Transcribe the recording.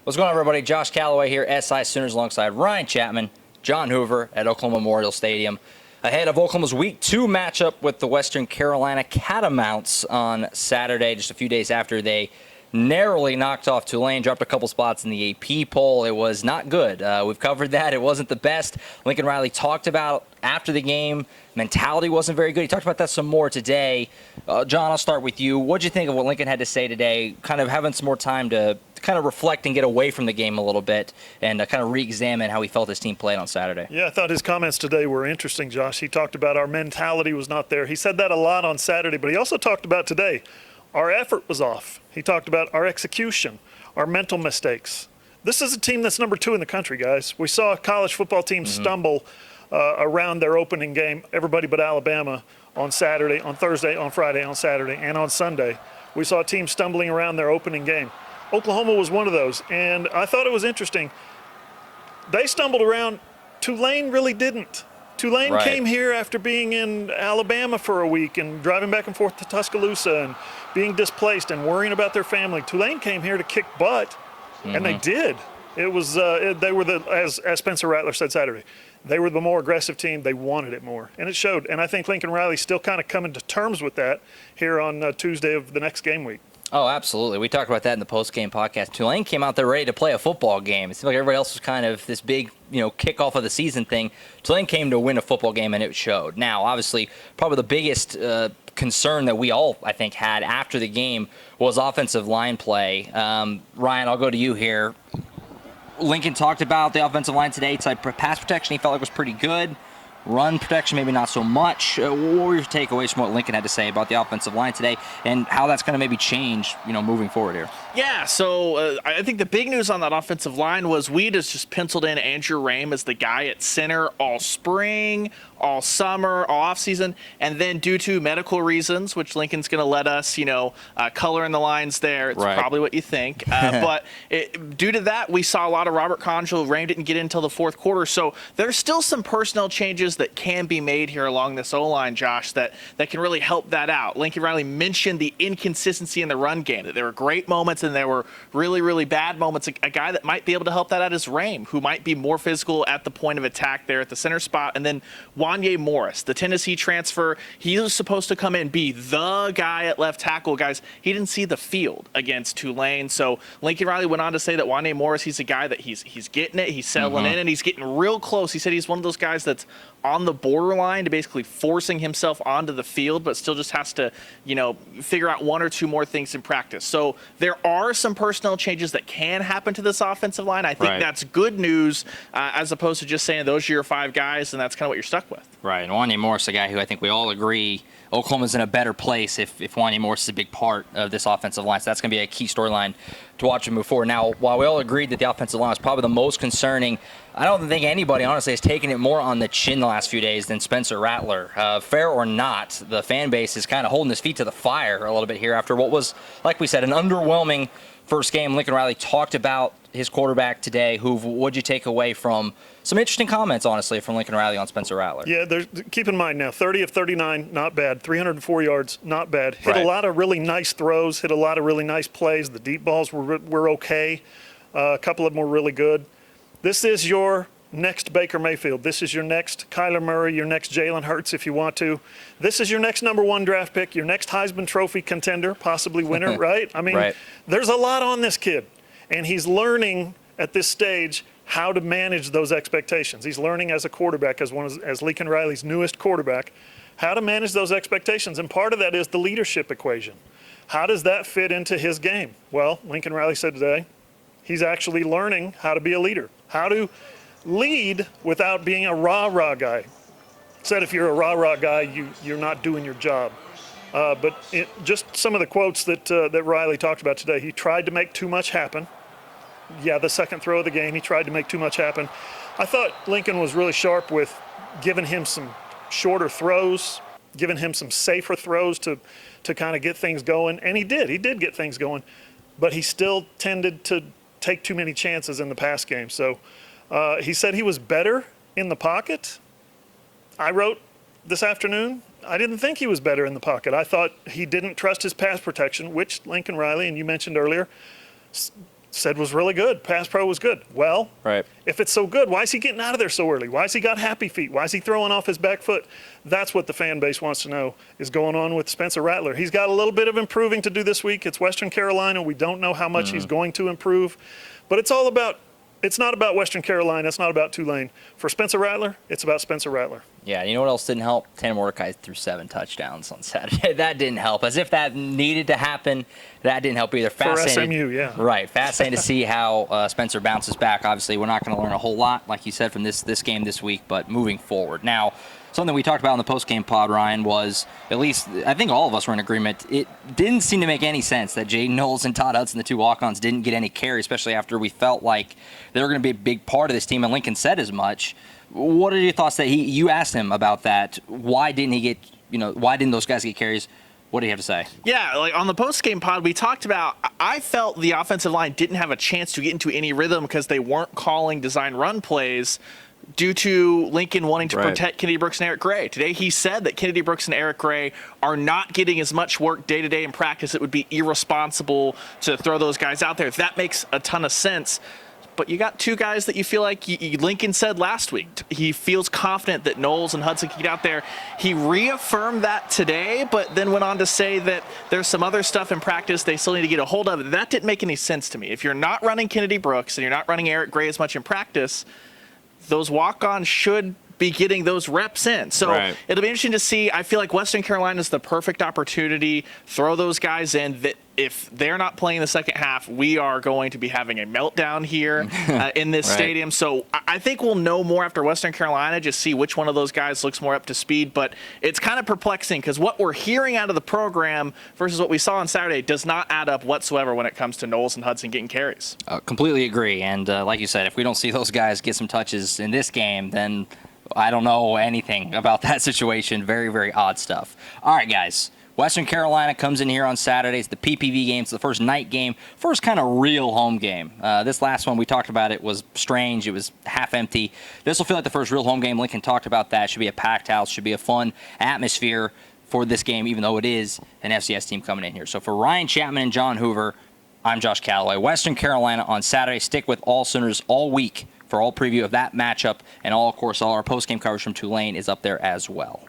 What's going on, everybody? Josh Callaway here, SI Sooners, alongside Ryan Chapman, John Hoover at Oklahoma Memorial Stadium. Ahead of Oklahoma's Week 2 matchup with the Western Carolina Catamounts on Saturday, just a few days after they narrowly knocked off Tulane, dropped a couple spots in the AP poll. It was not good. We've covered that. It wasn't the best. Lincoln Riley talked about after the game. Mentality wasn't very good. He talked about that some more today. John, I'll start with you. What did you think of what Lincoln had to say today, kind of having some more time to kind of reflect and get away from the game a little bit and kind of re-examine how he felt his team played on Saturday? Yeah, I thought his comments today were interesting, Josh. He talked about our mentality was not there. He said that a lot on Saturday, but he also talked about today our effort was off. He talked about our execution, our mental mistakes. This is a team that's number 2 in the country, guys. We saw a college football team stumble around their opening game, everybody but Alabama, on Saturday, on Thursday, on Friday, on Saturday, and on Sunday. We saw a team stumbling around their opening game. Oklahoma was one of those, and I thought it was interesting. They stumbled around. Tulane really didn't. Tulane came here after being in Alabama for a week and driving back and forth to Tuscaloosa and being displaced and worrying about their family. Tulane came here to kick butt, and they did. It was they were as Spencer Rattler said Saturday, they were the more aggressive team. They wanted it more, and it showed. And I think Lincoln Riley's still kind of coming to terms with that here on Tuesday of the next game week. Oh, absolutely. We talked about that in the post-game podcast. Tulane came out there ready to play a football game. It seemed like everybody else was kind of this big, kickoff of the season thing. Tulane came to win a football game, and it showed. Now, obviously, probably the biggest concern that we all, I think, had after the game was offensive line play. Ryan, I'll go to you here. Lincoln talked about the offensive line today. It's like pass protection he felt like was pretty good. Run protection, maybe not so much. What were your takeaways from what Lincoln had to say about the offensive line today and how that's going to maybe change, moving forward here? Yeah, so I think the big news on that offensive line was Weed has just penciled in Andrew Rame as the guy at center all spring, all summer, all offseason, and then due to medical reasons, which Lincoln's going to let us, color in the lines there. It's probably what you think. But due to that, we saw a lot of Robert Conjal. Rame didn't get in until the fourth quarter. So there's still some personnel changes that can be made here along this O-line, Josh, that can really help that out. Lincoln Riley mentioned the inconsistency in the run game, that there were great moments and there were really, really bad moments. A guy that might be able to help that out is Rame, who might be more physical at the point of attack there at the center spot. And then Wanye Morris, the Tennessee transfer, he was supposed to come in and be the guy at left tackle. Guys, he didn't see the field against Tulane. So Lincoln Riley went on to say that Wanye Morris, he's a guy that he's getting it, he's settling in, and he's getting real close. He said he's one of those guys that's on the borderline to basically forcing himself onto the field, but still just has to, figure out one or two more things in practice. So there are some personnel changes that can happen to this offensive line. I think that's good news as opposed to just saying those are your 5 guys and that's kind of what you're stuck with. Right, and Wanye Morris, a guy who I think we all agree Oklahoma's in a better place if Wanye Morris is a big part of this offensive line. So that's going to be a key storyline to watch him move forward. Now, while we all agreed that the offensive line was probably the most concerning, I don't think anybody, honestly, has taken it more on the chin the last few days than Spencer Rattler. Fair or not, the fan base is kind of holding his feet to the fire a little bit here after what was, like we said, an underwhelming first game. Lincoln Riley talked about his quarterback today. What'd you take away from some interesting comments, honestly, from Lincoln Riley on Spencer Rattler? Yeah, keep in mind now, 30 of 39, not bad. 304 yards, not bad. Hit a lot of really nice throws, hit a lot of really nice plays. The deep balls were okay. A couple of them were really good. This is your next Baker Mayfield. This is your next Kyler Murray, your next Jalen Hurts if you want to. This is your next number 1 draft pick, your next Heisman Trophy contender, possibly winner, right? I mean, there's a lot on this kid, and he's learning at this stage how to manage those expectations. He's learning as a quarterback, as Lincoln Riley's newest quarterback, how to manage those expectations, and part of that is the leadership equation. How does that fit into his game? Well, Lincoln Riley said today, he's actually learning how to be a leader, how to lead without being a rah-rah guy. Said if you're a rah-rah guy, you're not doing your job. But just some of the quotes that Riley talked about today, he tried to make too much happen. Yeah, the second throw of the game, he tried to make too much happen. I thought Lincoln was really sharp with giving him some shorter throws, giving him some safer throws to kind of get things going. And he did get things going, but he still tended to take too many chances in the pass game. So he said he was better in the pocket. I wrote this afternoon, I didn't think he was better in the pocket. I thought he didn't trust his pass protection, which Lincoln Riley, and you mentioned earlier, said was really good. Pass pro was good. Well, Right. if it's so good, why is he getting out of there so early? Why has he got happy feet? Why is he throwing off his back foot? That's what the fan base wants to know is going on with Spencer Rattler. He's got a little bit of improving to do this week. It's Western Carolina. We don't know how much he's going to improve, but it's not about Western Carolina. It's not about Tulane. For Spencer Rattler, it's about Spencer Rattler. Yeah, you know what else didn't help? Tanner Mordecai threw 7 touchdowns on Saturday. That didn't help. As if that needed to happen, that didn't help either. For SMU, yeah. Right. Fascinating to see how Spencer bounces back. Obviously, we're not going to learn a whole lot, like you said, from this game this week, but moving forward. Now, something we talked about in the post-game pod, Ryan, was, at least I think all of us were in agreement, it didn't seem to make any sense that Jaden Knowles and Todd Hudson, the 2 walk-ons, didn't get any carry, especially after we felt like they were going to be a big part of this team, and Lincoln said as much. What are your thoughts that you asked him about that? Why didn't he get, why didn't those guys get carries? What do you have to say? Yeah, like on the post-game pod, we talked about, I felt the offensive line didn't have a chance to get into any rhythm because they weren't calling design run plays due to Lincoln wanting to protect Kennedy Brooks and Eric Gray. Today he said that Kennedy Brooks and Eric Gray are not getting as much work day-to-day in practice. It would be irresponsible to throw those guys out there. That makes a ton of sense. But you got 2 guys that you feel like Lincoln said last week. He feels confident that Knowles and Hudson can get out there. He reaffirmed that today, but then went on to say that there's some other stuff in practice they still need to get a hold of. That didn't make any sense to me. If you're not running Kennedy Brooks and you're not running Eric Gray as much in practice, those walk-ons should be getting those reps in. So it'll be interesting to see. I feel like Western Carolina is the perfect opportunity. Throw those guys in. That if they're not playing the second half, we are going to be having a meltdown here in this stadium. So I think we'll know more after Western Carolina, just see which one of those guys looks more up to speed. But it's kind of perplexing because what we're hearing out of the program versus what we saw on Saturday does not add up whatsoever when it comes to Knowles and Hudson getting carries. Completely agree. And like you said, if we don't see those guys get some touches in this game, then I don't know anything about that situation. Very, very odd stuff. All right, guys. Western Carolina comes in here on Saturday. It's the PPV game. It's the first night game, first kind of real home game. This last one we talked about, it was strange. It was half empty. This will feel like the first real home game. Lincoln talked about that. Should be a packed house. Should be a fun atmosphere for this game, even though it is an FCS team coming in here. So for Ryan Chapman and John Hoover, I'm Josh Callaway. Western Carolina on Saturday. Stick with all Sooners all week for all preview of that matchup, and all, of course, all our post-game coverage from Tulane is up there as well.